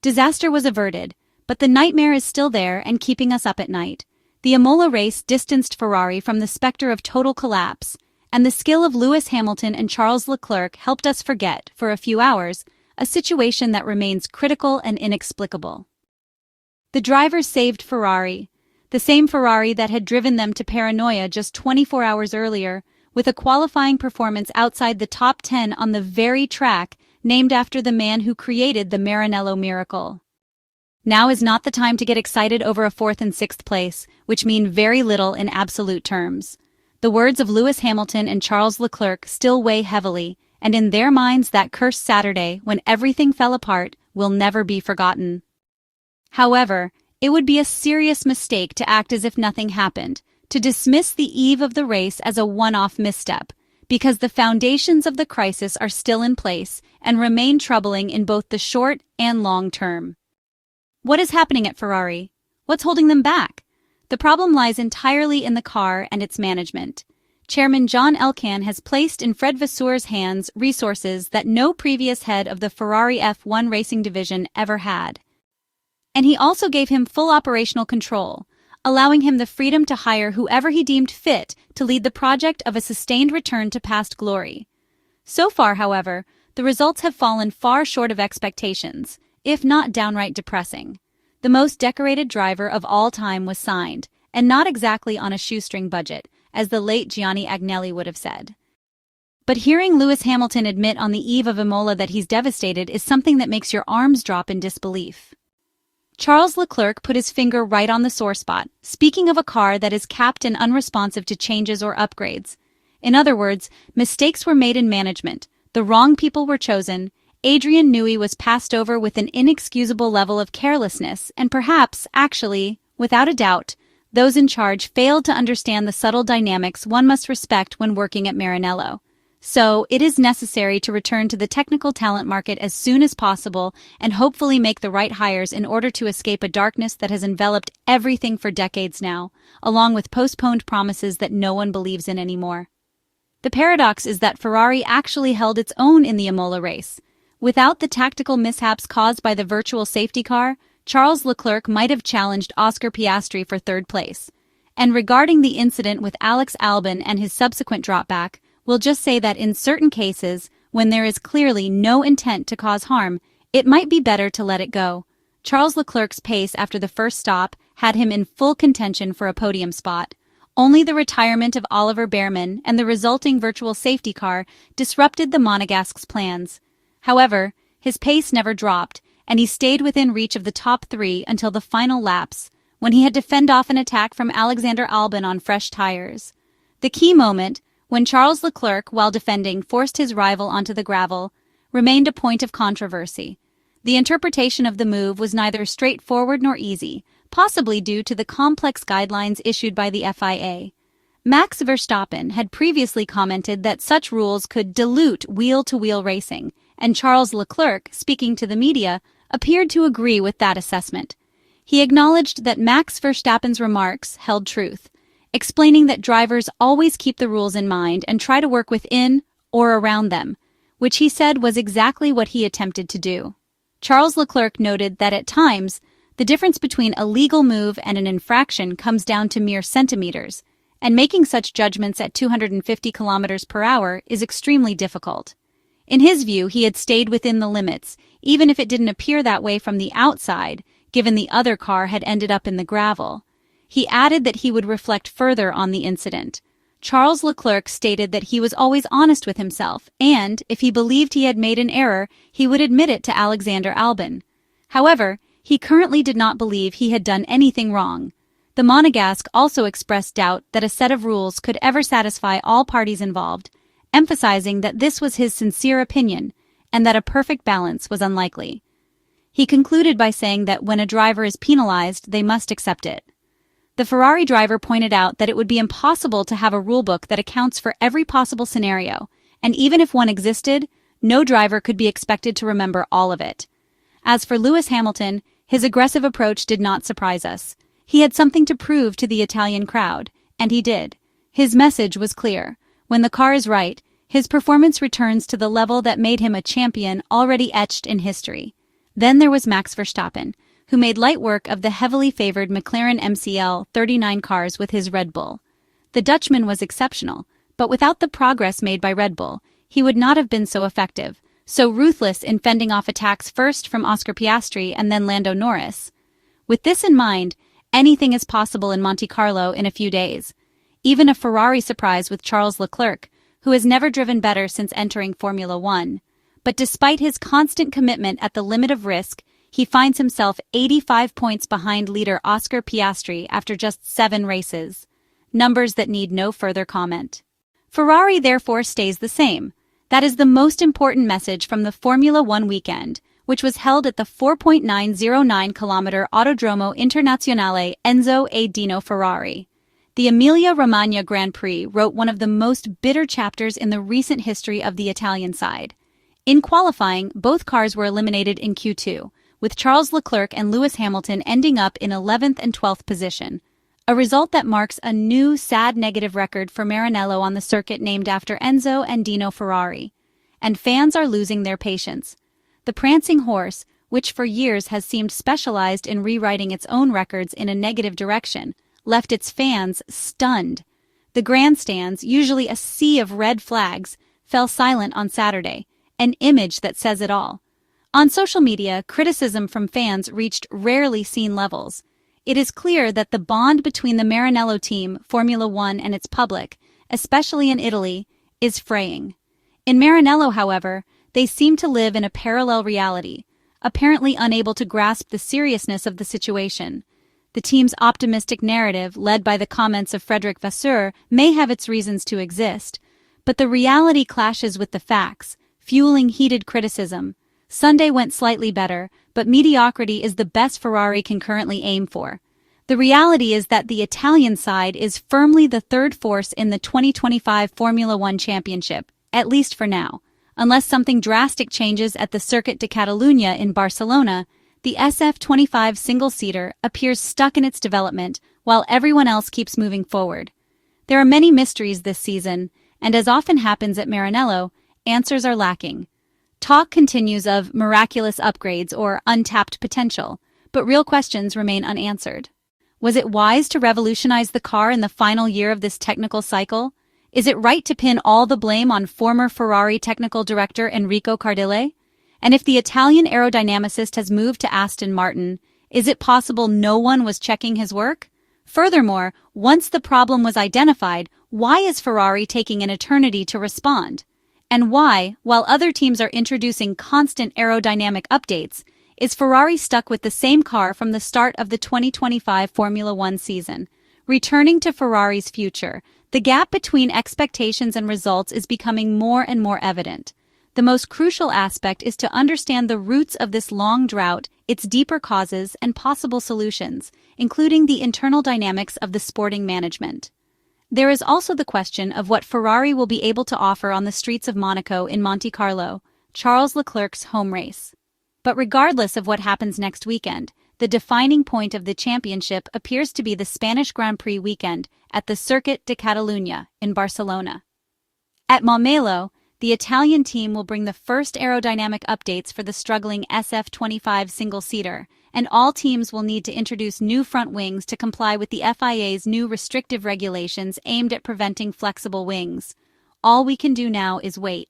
Disaster was averted, but the nightmare is still there and keeping us up at night. The Imola race distanced Ferrari from the specter of total collapse, and the skill of Lewis Hamilton and Charles Leclerc helped us forget, for a few hours, a situation that remains critical and inexplicable. The drivers saved Ferrari, the same Ferrari that had driven them to paranoia just 24 hours earlier, with a qualifying performance outside the top 10 on the very track named after the man who created the Maranello miracle. Now is not the time to get excited over a 4th and 6th place, which mean very little in absolute terms. The words of Lewis Hamilton and Charles Leclerc still weigh heavily, and in their minds that cursed Saturday, when everything fell apart, will never be forgotten. However, it would be a serious mistake to act as if nothing happened, to dismiss the eve of the race as a one-off misstep, because the foundations of the crisis are still in place and remain troubling in both the short and long term. What is happening at Ferrari? What's holding them back? The problem lies entirely in the car and its management. Chairman John Elkann has placed in Fred Vasseur's hands resources that no previous head of the Ferrari F1 racing division ever had. And he also gave him full operational control, allowing him the freedom to hire whoever he deemed fit to lead the project of a sustained return to past glory. So far, however, the results have fallen far short of expectations, if not downright depressing. The most decorated driver of all time was signed, and not exactly on a shoestring budget, as the late Gianni Agnelli would have said. But hearing Lewis Hamilton admit on the eve of Imola that he's devastated is something that makes your arms drop in disbelief. Charles Leclerc put his finger right on the sore spot, speaking of a car that is capped and unresponsive to changes or upgrades. In other words, mistakes were made in management, the wrong people were chosen, Adrian Newey was passed over with an inexcusable level of carelessness, and perhaps, actually, without a doubt, those in charge failed to understand the subtle dynamics one must respect when working at Maranello. So, it is necessary to return to the technical talent market as soon as possible and hopefully make the right hires in order to escape a darkness that has enveloped everything for decades now, along with postponed promises that no one believes in anymore. The paradox is that Ferrari actually held its own in the Imola race. Without the tactical mishaps caused by the virtual safety car, Charles Leclerc might have challenged Oscar Piastri for 3rd place. And regarding the incident with Alex Albon and his subsequent dropback, we'll just say that in certain cases, when there is clearly no intent to cause harm, it might be better to let it go. Charles Leclerc's pace after the first stop had him in full contention for a podium spot. Only the retirement of Oliver Bearman and the resulting virtual safety car disrupted the Monegasque's plans. However, his pace never dropped, and he stayed within reach of the top 3 until the final laps, when he had to fend off an attack from Alexander Albon on fresh tires. The key moment, when Charles Leclerc, while defending, forced his rival onto the gravel, remained a point of controversy. The interpretation of the move was neither straightforward nor easy, possibly due to the complex guidelines issued by the FIA. Max Verstappen had previously commented that such rules could dilute wheel-to-wheel racing, and Charles Leclerc, speaking to the media, appeared to agree with that assessment. He acknowledged that Max Verstappen's remarks held truth, explaining that drivers always keep the rules in mind and try to work within or around them, which he said was exactly what he attempted to do. Charles Leclerc noted that at times, the difference between a legal move and an infraction comes down to mere centimeters, and making such judgments at 250 kilometers per hour is extremely difficult. In his view, he had stayed within the limits, even if it didn't appear that way from the outside, given the other car had ended up in the gravel. He added that he would reflect further on the incident. Charles Leclerc stated that he was always honest with himself, and, if he believed he had made an error, he would admit it to Alexander Albon. However, he currently did not believe he had done anything wrong. The Monegasque also expressed doubt that a set of rules could ever satisfy all parties involved, emphasizing that this was his sincere opinion and that a perfect balance was unlikely. He concluded by saying that when a driver is penalized, they must accept it. The Ferrari driver pointed out that it would be impossible to have a rulebook that accounts for every possible scenario, and even if one existed, no driver could be expected to remember all of it. As for Lewis Hamilton, his aggressive approach did not surprise us. He had something to prove to the Italian crowd, and he did. His message was clear. When the car is right, his performance returns to the level that made him a champion already etched in history. Then there was Max Verstappen, who made light work of the heavily favored McLaren MCL 39 cars with his Red Bull. The Dutchman was exceptional, but without the progress made by Red Bull, he would not have been so effective, so ruthless in fending off attacks first from Oscar Piastri and then Lando Norris. With this in mind, anything is possible in Monte Carlo in a few days. Even a Ferrari surprise with Charles Leclerc, who has never driven better since entering Formula One. But despite his constant commitment at the limit of risk, he finds himself 85 points behind leader Oscar Piastri after just 7 races. Numbers that need no further comment. Ferrari therefore stays the same. That is the most important message from the Formula One weekend, which was held at the 4.909-kilometer Autodromo Internazionale Enzo A. Dino Ferrari. The Emilia-Romagna Grand Prix wrote one of the most bitter chapters in the recent history of the Italian side. In qualifying, both cars were eliminated in Q2, with Charles Leclerc and Lewis Hamilton ending up in 11th and 12th position, a result that marks a new sad negative record for Maranello on the circuit named after Enzo and Dino Ferrari. And fans are losing their patience. The prancing horse, which for years has seemed specialized in rewriting its own records in a negative direction, left its fans stunned. The grandstands, usually a sea of red flags, fell silent on Saturday, an image that says it all. On social media, criticism from fans reached rarely seen levels. It is clear that the bond between the Maranello team, Formula One, and its public, especially in Italy, is fraying. In Maranello, however, they seem to live in a parallel reality, apparently unable to grasp the seriousness of the situation. The team's optimistic narrative, led by the comments of Vasseur, may have its reasons to exist, but the reality clashes with the facts, fueling heated criticism. Sunday went slightly better, but mediocrity is the best Ferrari can currently aim for. The reality is that the Italian side is firmly the third force in the 2025 Formula One Championship, at least for now. Unless something drastic changes at the Circuit de Catalunya in Barcelona, the SF25 single-seater appears stuck in its development while everyone else keeps moving forward. There are many mysteries this season, and as often happens at Maranello, answers are lacking. Talk continues of miraculous upgrades or untapped potential, but real questions remain unanswered. Was it wise to revolutionize the car in the final year of this technical cycle? Is it right to pin all the blame on former Ferrari technical director Enrico Cardile? And if the Italian aerodynamicist has moved to Aston Martin, is it possible no one was checking his work? Furthermore, once the problem was identified, why is Ferrari taking an eternity to respond? And why, while other teams are introducing constant aerodynamic updates, is Ferrari stuck with the same car from the start of the 2025 Formula One season? Returning to Ferrari's future, the gap between expectations and results is becoming more and more evident. The most crucial aspect is to understand the roots of this long drought, its deeper causes, and possible solutions, including the internal dynamics of the sporting management. There is also the question of what Ferrari will be able to offer on the streets of Monaco in Monte Carlo, Charles Leclerc's home race. But regardless of what happens next weekend, the defining point of the championship appears to be the Spanish Grand Prix weekend at the Circuit de Catalunya in Barcelona. At Maranello, the Italian team will bring the first aerodynamic updates for the struggling SF25 single-seater, and all teams will need to introduce new front wings to comply with the FIA's new restrictive regulations aimed at preventing flexible wings. All we can do now is wait.